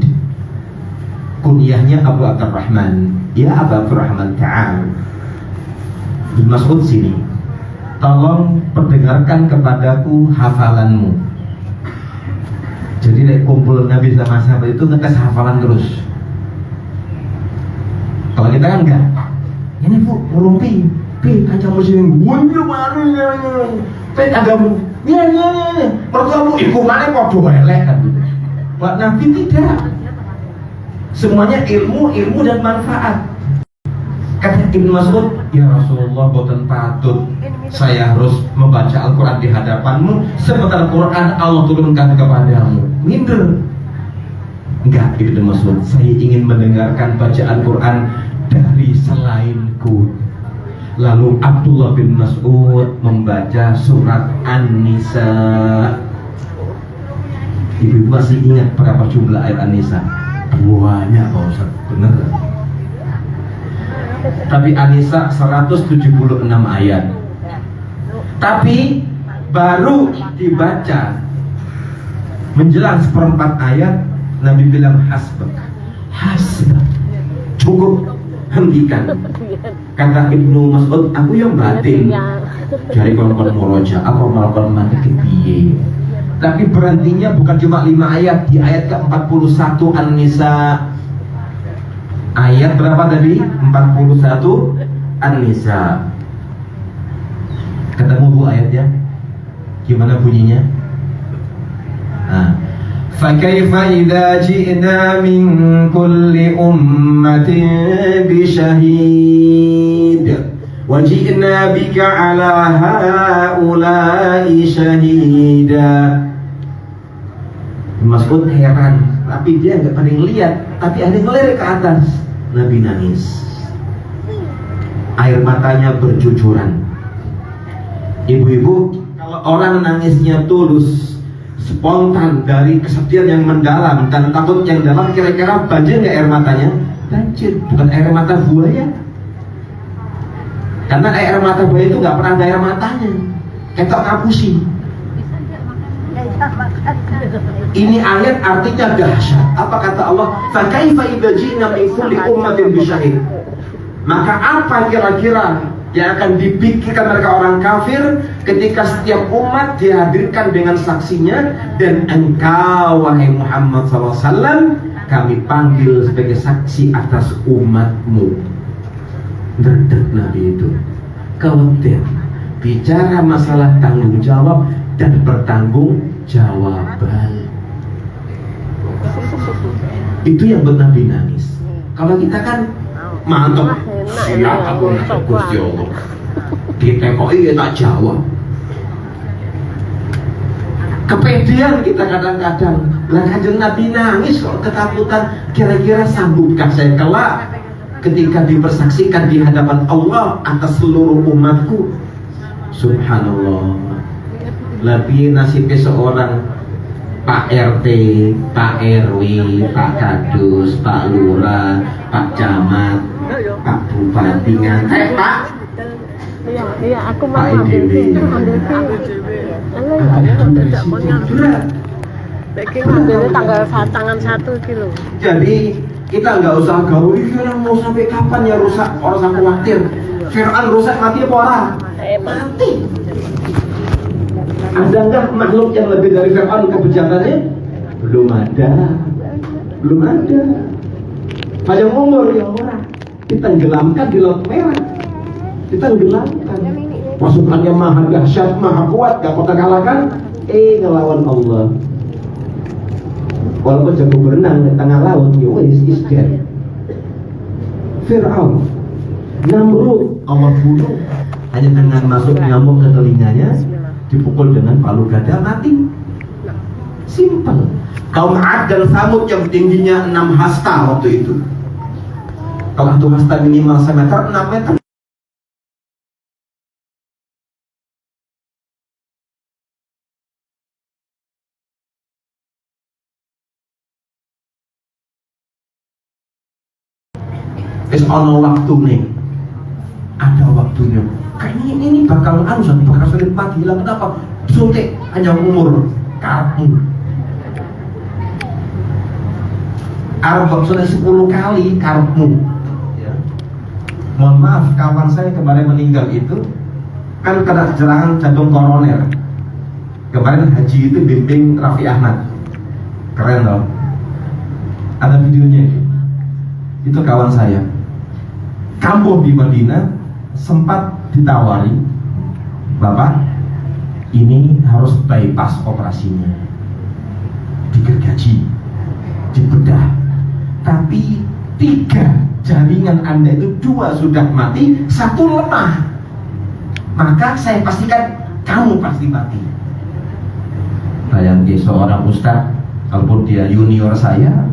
Kunyahnya Abu Abdurrahman. Ya Abu Abdurrahman ta'al. Bin Mas'ud sini. Tolong perdengarkan kepadaku hafalanmu. Jadi like, kumpul Nabi sama sahabat itu ngetes hafalan terus. Kalau kita kan enggak. Ini bu, ngurumpi, kancang muslim, wunju mana, agamu, pertama iku mana kok elek kan? Pak Nabi tidak. Semuanya ilmu dan manfaat. Kata Ibnu Mas'ud, ya Rasulullah, boten patut saya harus membaca Al-Quran di hadapanmu, sementara Quran Allah turunkan kepadamu. Minder. Enggak, Ibnu Mas'ud, saya ingin mendengarkan bacaan Quran dari selainku. Lalu Abdullah bin Mas'ud membaca surat An-Nisa. Ibu masih ingat berapa jumlah ayat An-Nisa? Banyak Pak Ustaz, bener. Tapi An-Nisa 176 ayat. Tapi baru dibaca menjelang seperempat ayat, Nabi bilang hasbak, cukup, hentikan. Kata Ibnu Mas'ud, aku yang batin dari kalau muroja, aku melakukan mati kepiye. Tapi berhentinya bukan cuma 5 ayat. Di ayat ke-41 An-Nisa. Ayat berapa tadi? 41 An-Nisa. Ketemu bu ayatnya? Gimana bunyinya? فَكَيْفَ إِذَا جِئْنَا مِنْ كُلِّ أُمَّةٍ بِشَهِيدٍ وَجِئْنَا بِكَ عَلَى هَؤُلَاءِ شَهِيدًا. Mas'ud heran, tapi dia nggak paling lihat, tapi ada ngelirik ke atas. Nabi nangis, air matanya bercucuran. Ibu-ibu, kalau orang nangisnya tulus, spontan, dari kesedihan yang mendalam dan takut yang dalam, kira-kira banjir nggak air matanya? Banjir, bukan air mata buaya. Karena air mata buaya itu nggak pernah ada air matanya, ketok ngapusi. Ini ayat artinya dahsyat. Apa kata Allah? Fakaifa idza ji'na min kulli ummatin bisyahid. Maka apa kira-kira yang akan dipikirkan mereka orang kafir ketika setiap umat dihadirkan dengan saksinya, dan engkau wahai Muhammad SAW kami panggil sebagai saksi atas umatmu. Derdek Nabi itu khawatir bicara masalah tanggung jawab dan bertanggung jawaban. Itu yang buat Nabi nangis. Kalau kita kan mantep. Enak, Siap enak, aku ya. ngadep Gusti Allah. Ditekoki ya tak jawab. Kepedean kita kadang-kadang. Lah Kanjeng Nabi nangis kok ketakutan. Kira-kira sanggupkah saya kelak ketika dipersaksikan di hadapan Allah atas seluruh umatku? Subhanallah. Lebih nasibnya seorang Pak RT, Pak RW, Pak Kadus, Pak Lurah, Pak Camat, Pak Bupati ngantek Pak. Iya, aku mau Pak ambil IDW. itu, ambil itu. Alah, ya, tidak mau nyampe. Berat. Baiknya ngambilnya tangan 1 kilo. Jadi kita nggak usah gaul, Fir'aun mau sampai kapan ya rusak? Orang usah khawatir. Fir'aun rusak mati apa orang? Mati. Ada nggak makhluk yang lebih dari Fir'aun kebijakannya? Belum ada. Belum ada. Panjang umur ya orang. Ditenggelamkan di laut merah. Ditenggelamkan. Pasukannya maha dahsyat, maha kuat, gak kau kalahkan. Ngelawan Allah. Walaupun jago berenang di tengah laut, ya wis is dead. Fir'aun, Namrud, Allah bunuh hanya dengan masuk nyamuk ke telinganya, dipukul dengan palu gada mati. Simple. Kaum Ad dan Samud yang tingginya 6 hasta waktu itu. Kalau 1 hasta minimal 1 meter, 6 meter. Ono waktu nih, ada waktunya. Kayaknya ini bakal bakal sulit mati. Hilang kenapa? Suntik hanya umur karepmu. Arep sudah 10 kali karepmu. Ya. Mohon maaf, kawan saya kemarin meninggal itu kan kena serangan jantung koroner. Kemarin haji itu bimbing Raffi Ahmad. Keren loh. Ada videonya. Itu kawan saya. Kampung di Madinah sempat ditawari, Bapak, ini harus bypass operasinya, digergaji, dibedah, tapi 3 jaringan Anda itu 2 sudah mati, 1 lemah, maka saya pastikan kamu pasti mati. Bayangin seorang ustaz, kalaupun dia junior saya,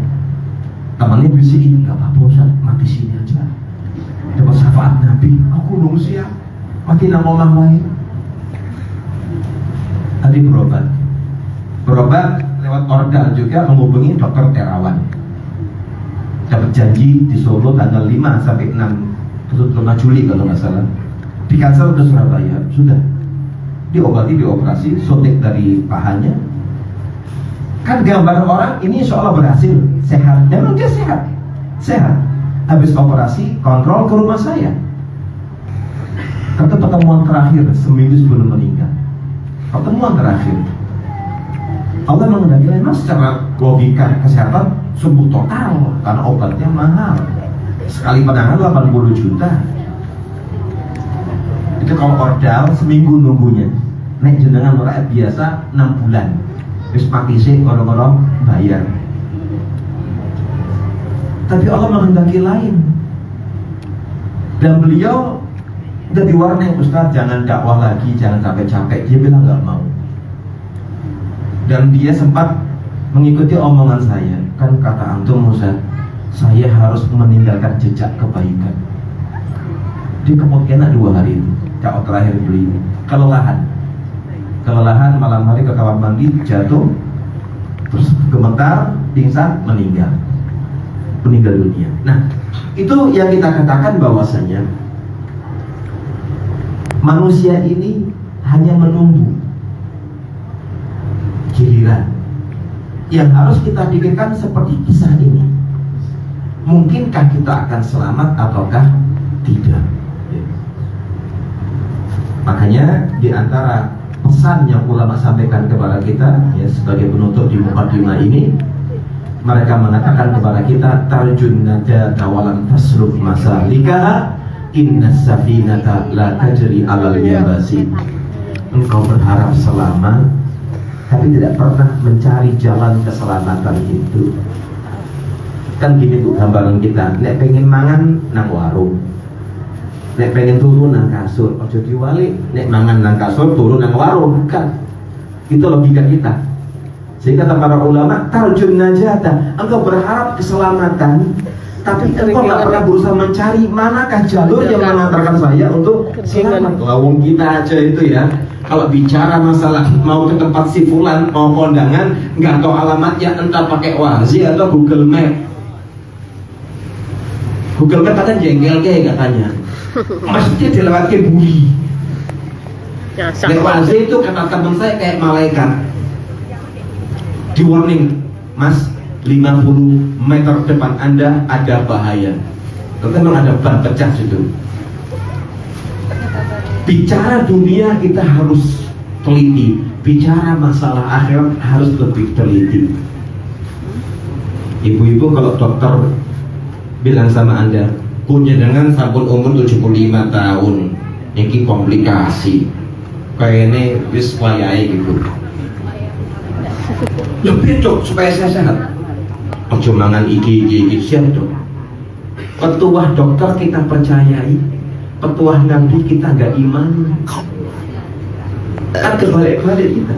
temannya bisikin, gak apa-apa Ustaz, mati sini aja. Dapat syafaat Nabi, aku belum siap mati nang omah wae. Tadi berobat lewat ordal juga menghubungi dokter Terawan. Dapat janji di Solo tanggal 5 sampai 6 Juli kalau nggak salah. Di cancel ke Surabaya, sudah diobati, dioperasi, suntik dari pahanya. Kan gambar orang ini seolah berhasil, sehat. Memang dia sehat. Habis operasi, kontrol ke rumah saya. Kata pertemuan terakhir, seminggu sebelum meninggal. Pertemuan terakhir. Allah mengendaki memang secara logika kesehatan sembuh total karena obatnya mahal. Sekali penanganan 80 juta. Itu kalau ordal seminggu nunggunya. Nek jenengan rakyat biasa 6 bulan. Terus mati sih orang-orang bayar. Tapi Allah menghendaki lain. Dan beliau udah diwarnai, Ustaz jangan dakwah lagi, jangan capek-capek. Dia bilang nggak mau. Dan dia sempat mengikuti omongan saya. Kan kata antum Ustaz, saya harus meninggalkan jejak kebaikan. Dia kemungkinan 2 hari itu dakwah terakhir beliau kelelahan malam hari ke kamar mandi, jatuh, terus gemetar, pingsan, meninggal dunia. Nah, itu yang kita katakan bahwasanya manusia ini hanya menunggu giliran. Yang harus kita pikirkan seperti kisah ini, mungkinkah kita akan selamat ataukah tidak? Makanya di antara pesan yang ulama sampaikan kepada kita ya, sebagai penutup di mukadimah ini, mereka mengatakan kepada kita, tarjun najata walam tasluk masalika inna safinata la tajri alal yabasi. Engkau berharap selamat tapi tidak pernah mencari jalan keselamatan itu. Kan gini Bu gambaran kita, nek pengen mangan nang warung, nek pengen turun nang kasur, ojo diwalik. Nek mangan nang kasur, turun nang warung, kan? Itu logika kita. Sehingga kata para ulama, tarjun najata, engkau berharap keselamatan, tapi engkau tak pernah berusaha mencari manakah jalur yang mengantarkan saya untuk selamat. Lawung kita aja itu ya. Kalau bicara masalah mau ke tempat si fulan, mau kondangan, nggak tahu alamatnya, entah pakai Wazi atau Google Map. Google Map katanya jengkel kayak katanya. Maksudnya dilewati buli. Ya, Nek Wazi itu kata teman saya kayak malaikat. Di warning, Mas, 50 meter depan Anda ada bahaya. Kalau memang ada ban pecah situ. Bicara dunia kita harus teliti, bicara masalah akhirat harus lebih teliti. Ibu-ibu kalau dokter bilang sama Anda, punya dengan sampun umur 75 tahun, ini komplikasi, kayaknya wis wayahe gitu. Lebih dok supaya saya sehat. Ojo mangan iki siap dok. Petuah dokter kita percayai, petuah nabi kita nggak iman. Kan kebalik-balik kita.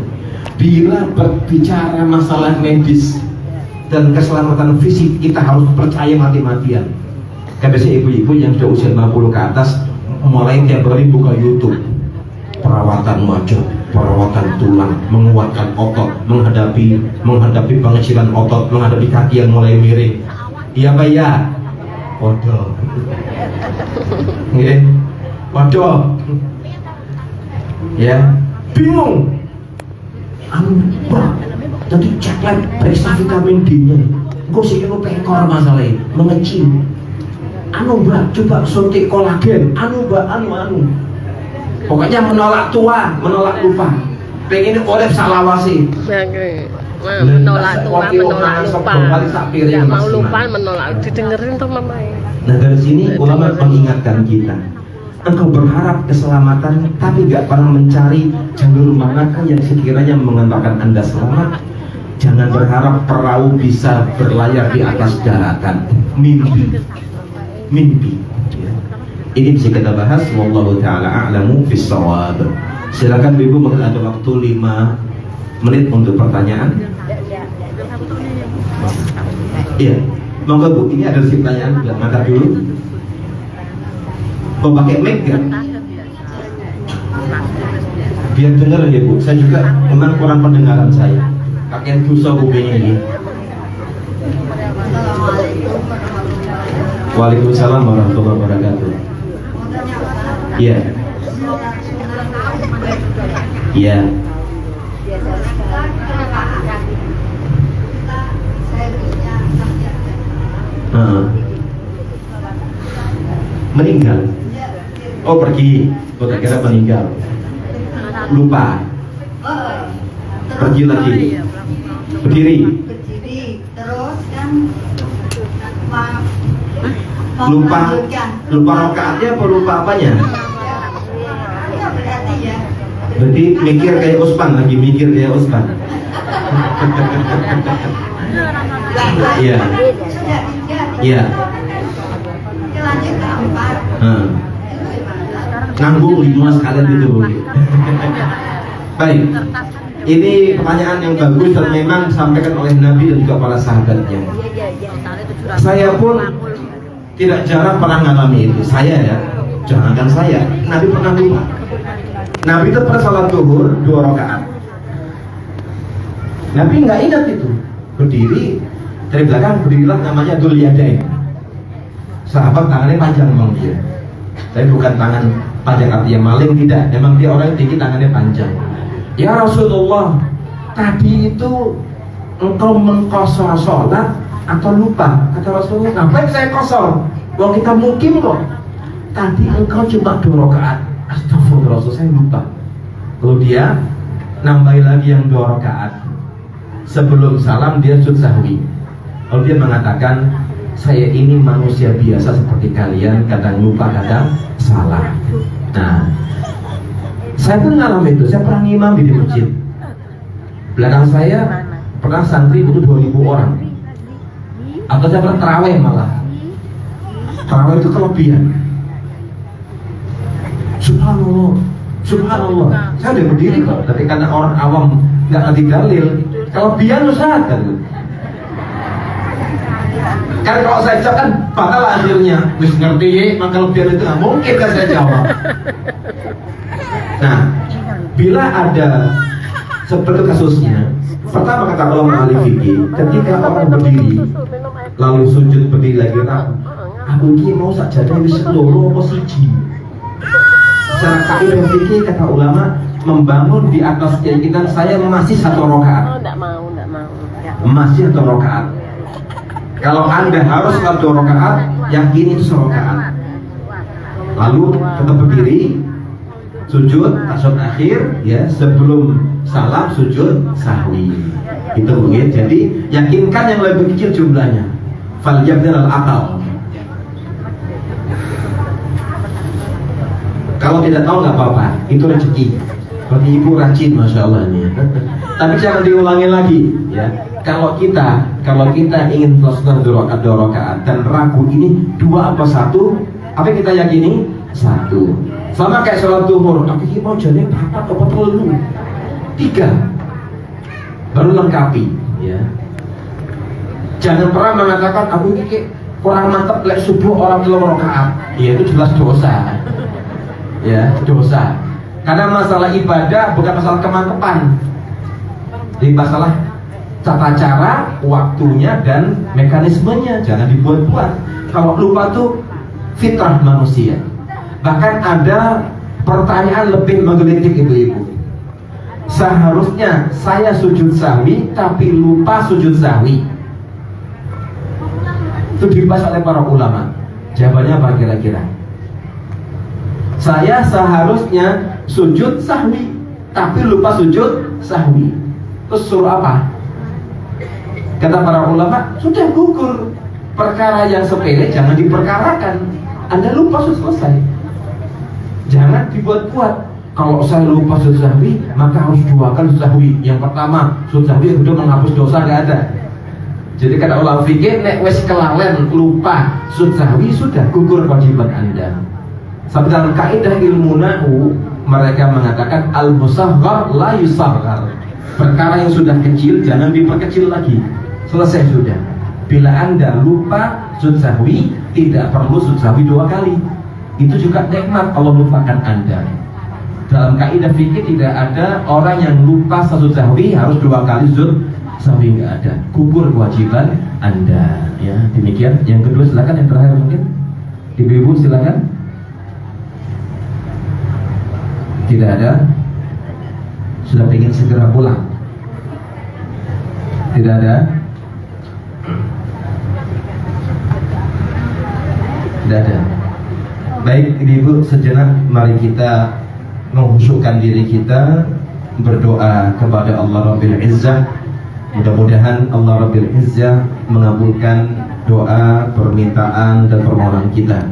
Bila berbicara masalah medis dan keselamatan fisik, kita harus percaya mati-matian. Kan biasanya ibu-ibu yang sudah usia 50 ke atas mulai tiap hari buka YouTube, perawatan wajah, perawatan tulang, menguatkan otot, menghadapi pengecilan otot, menghadapi kaki yang mulai miring. Iya Pak ya? Waduh. Nggih. Waduh. Ya, bingung. Jadi cek lab periksa vitamin D-nya. Engko sik kena pekor masalahnya, mengecil. Mbak, coba suntik kolagen. Mbak, anu. Pokoknya menolak tua, menolak lupa. Pengen urip salawasi. Menolak tua, menolak lupa. Tidak mau lupa, menolak. Didengerin tuh mamai. Nah dari sini ulama mengingatkan kita, engkau berharap keselamatan tapi gak pernah mencari jalur manakah yang sekiranya mengantarkan Anda selamat. Jangan berharap perahu bisa berlayar di atas daratan. Mimpi. Ini bisa kita bahas. Wallahu ta'ala a'lamu bis-shawab. Silakan ibu, mungkin ada waktu 5 menit untuk pertanyaan. Iya, monggo Bu, ini ada pertanyaan, mangkat dulu. Mau pakai mic ya? Biar dengar ya Bu, saya juga memang kurang pendengaran saya. Kakek dosa kuping ini. Waalaikumsalam warahmatullahi wabarakatuh. Iya. Iya. Meninggal. Oh pergi. Oh tak kira meninggal. Lupa. Pergi lagi. Berdiri. Terus kan Lupa rokaatnya apa lupa apanya? Berarti mikir kayak Usman, lagi mikir kayak Usman. Iya. Iya. Nanggung 5 sekalian gitu. Baik. Ini pertanyaan yang bagus dan memang disampaikan oleh Nabi dan juga para sahabatnya. Saya pun tidak jarang pernah mengalami itu. Saya ya, jangankan saya, Nabi pernah lupa. Nabi itu pernah salat zuhur 2 rakaat. Nabi nggak ingat itu. Berdiri dari belakang, berdirilah namanya Dzul Yadain. Sahabat tangannya panjang memang dia. Tapi bukan tangan panjang artinya maling, tidak. Memang dia orang yang tinggi, tangannya panjang. Ya Rasulullah, tadi itu engkau mengqashar sholat atau lupa? Kata Rasulullah, ngapain saya qashar? Wong kita mungkin kok. Tadi engkau cuma 2 rakaat. Astagfirullah, saya lupa. Lalu dia nambahin lagi yang 2 rakaat. Sebelum salam dia sujud sahwi. Lalu dia mengatakan, saya ini manusia biasa seperti kalian, kadang lupa, kadang salah. Nah, saya pun ngalamin itu. Saya pernah ngimam di masjid. Belakang saya pernah santri butuh 2000 orang. Atau saya bilang terawih malah. Terawih itu kelebihan. Subhanallah, subhanallah. Saya udah berdiri kok, tapi karena orang awam nggak ngerti dalil, kelebihan Ustaz kan. Kan kalau saya jawab kan bakal hasilnya, wis ngerti maka kelebihan itu nggak mungkin kan saya jawab. Nah, bila ada seperti kasusnya, pertama kata ulama ahli fikih, ketika orang berdiri lalu sujud berdiri lagi ragu, aku ini mau sajadah wis loro apa siji. Secara kaidah fikih kata ulama membangun di atas keyakinan saya masih satu rakaat. Enggak mau. Masih satu rakaat. Kalau Anda harus satu rakaat, yakin itu serakaat. Lalu tetap berdiri, sujud tasyahud akhir, ya sebelum salam sujud sahwi. Itu mungkin. Jadi yakinkan yang lebih kecil jumlahnya. Fal yabdal al-aqal. Kalau tidak tahu nggak apa-apa, itu rezeki. Berarti ibu rajin, masya Allah ini. Tapi jangan diulangi lagi, ya. Kalau kita ingin melaksanakan dua rakaat dan ragu ini dua apa satu, apa yang kita yakini? Satu. Sama kayak sholat zuhur, aku ini mau jadi berapa atau telu? 3. Baru lengkapi, ya. Jangan pernah mengatakan aku ini kurang mantap lek subuh orang 3 rakaat. Ya itu jelas dosa. Ya, dosa. Karena masalah ibadah bukan masalah kemantapan. Jadi masalah tata cara, waktunya dan mekanismenya jangan dibuat-buat. Kalau lupa tuh fitrah manusia. Bahkan ada pertanyaan lebih menggelitik ibu-ibu. Seharusnya saya sujud sahwi tapi lupa sujud sahwi. Itu dibahas oleh para ulama. Jawabannya apa kira-kira? Saya seharusnya sujud sahwi tapi lupa sujud sahwi. Terus suruh apa? Kata para ulama, sudah gugur. Perkara yang sepele jangan diperkarakan. Anda lupa sudah selesai. Jangan dibuat-buat. Kalau saya lupa sujud sahwi, maka harus 2 kali sujud sahwi. Yang pertama, sujud sahwi sudah menghapus dosa, nggak ada. Jadi kata ulama fikih, nek wes kelalen lupa sujud sahwi sudah gugur kewajiban Anda. Sampai dalam kaidah ilmu nahwu mereka mengatakan al-musaghar la yusaghar. Perkara yang sudah kecil jangan diperkecil lagi. Selesai sudah. Bila Anda lupa sujud sahwi, tidak perlu sujud sahwi 2 kali. Itu juga nikmat Allah lupakan Anda. Dalam kaidah fikih tidak ada orang yang lupa sujud sahwi harus 2 kali sujud sahwi, nggak ada. Gugur kewajiban Anda. Ya, demikian. Yang kedua silakan, yang terakhir mungkin. Ibu-ibu silakan. Tidak ada. Sudah ingin segera pulang. Tidak ada. Tidak ada. Baik ibu sejenak mari kita menghusyukkan diri kita, berdoa kepada Allah Rabbil Izzah. Mudah-mudahan Allah Rabbil Izzah mengabulkan doa, permintaan dan permohonan kita.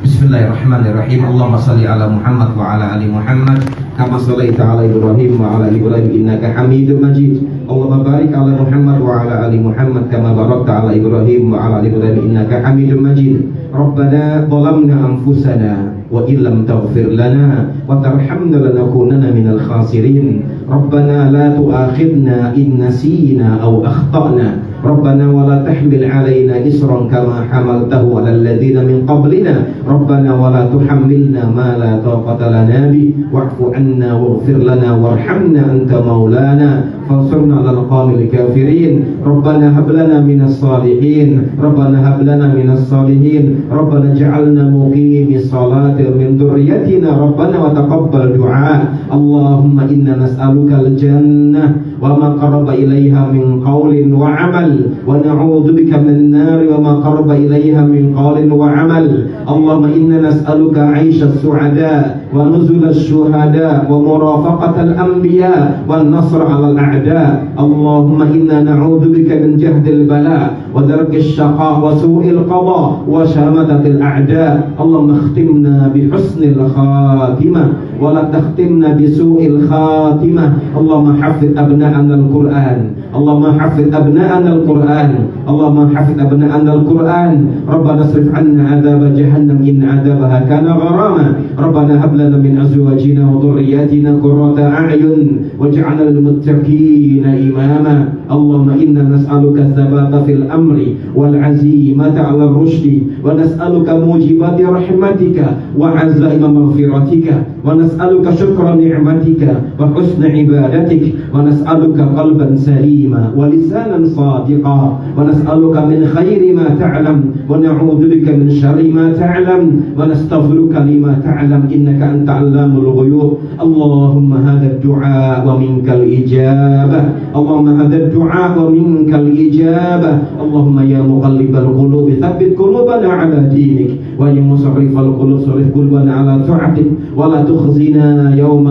Bismillahirrahmanirrahim. Allahumma salli ala Muhammad wa ala ali Muhammad kama shallaita ala Ibrahim wa ala ali Ibrahim innaka Hamidum Majid. Allahumma barik ala Muhammad wa ala ali Muhammad kama barakta ala Ibrahim wa ala ali Ibrahim innaka Hamidum Majid. Rabbana zalamna anfusana wa illam taghfir lana wa tarhamna lanakunanna minal khasirin. Rabbana la tu'akhidna in nasina aw akhtana. Rabbana wa la tahmil alaina isran kama hamaltahu ala alladhina min qablina. Rabbana wa la tuhammilna ma la taqata lana bi wa'fu anna waghfir lana warhamna anta maulana fansurna 'alal qawmil kafirin. Rabbana hab lana minas salihin. Rabbana hab lana minas salihin. Rabbana ij'alna muqimis salati min dhurriyyatina. Rabbana wa taqabbal du'a. Allahumma inna nas'aluka al-jannah wa ma qaraba ilaiha min qawlin wa 'amal wa na'udzu bika min nar wa ma qaraba ilaiha min qawlin wa 'amal. Allahumma inna nas'aluka 'aisha as-su'ada wa nuzul asy-syuhada wa murafaqata al-anbiya wan nasr 'ala al-a'da. Allahumma inna na'udzu bika min jahdil bala wa darki asy-syaqa wa su'il qada wa syamatatil a'da. Allahumma khtimna bi husnil khatimah wa la takhtimna bi su'il khatimah. Allahumma hafidh abna'ana al-Qur'an اللهم حفظ أبناءنا القرآن اللهم حفظ أبناءنا القرآن ربنا اصرف عنا عذاب جهنم إن عذابها كان غراما ربنا هب لنا من أزواجنا وذرياتنا قرة أعين واجعلنا للمتقين إماما اللهم إنا نسألك الثبات في الأمر والعزيمة على الرشد ونسألك موجبات رحمتك وعزائم مغفرتك ونسألك شكر نعمتك وحسن عبادتك ونسألك قلبا سليما ولسانا صادقا ونسألك من خير ما تعلم ونعوذ بك من شر ما تعلم ونستغفرك لما تعلم إنك أنت علام الغيوب اللهم هذا الدعاء ومنك الإجابة اللهم هذا الدعاء ومنك الإجابة اللهم يا مقلب القلوب ثبت قلوبنا على دينك ويا مصرف القلوب صرف قلوبنا على طاعتك ولا تخزنا يوم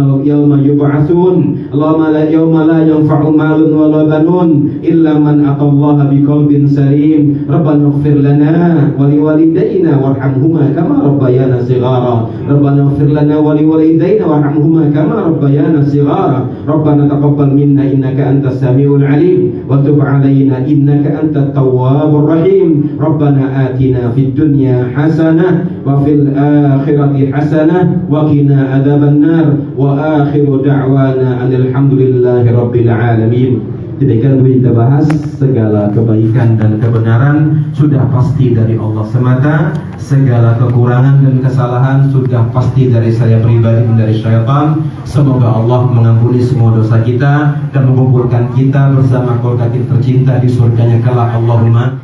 يبعثون اللهم يوم لا ينفع مال ولا بنون إلا من أتى الله بقلب سليم ربنا اغفر لنا ولوالدينا وارحمهما كما ربيانا صغارا ربنا اغفر لنا ولوالدينا وارحمهما كما ربيانا صغارا ربنا تقبل منا إنك أنت السميع العليم وتب علينا إنك أنت التواب الرحيم ربنا آتنا في الدنيا حسنة وفي الآخرة حسنة وقنا عذاب النار وآخر دعوانا أن الحمد لله رب العالمين. Demikian kita bahas segala kebaikan dan kebenaran sudah pasti dari Allah semata, segala kekurangan dan kesalahan sudah pasti dari saya pribadi dan dari syaitan. Semoga Allah mengampuni semua dosa kita dan mengumpulkan kita bersama keluarga kita tercinta di surganya kelak. Allahumma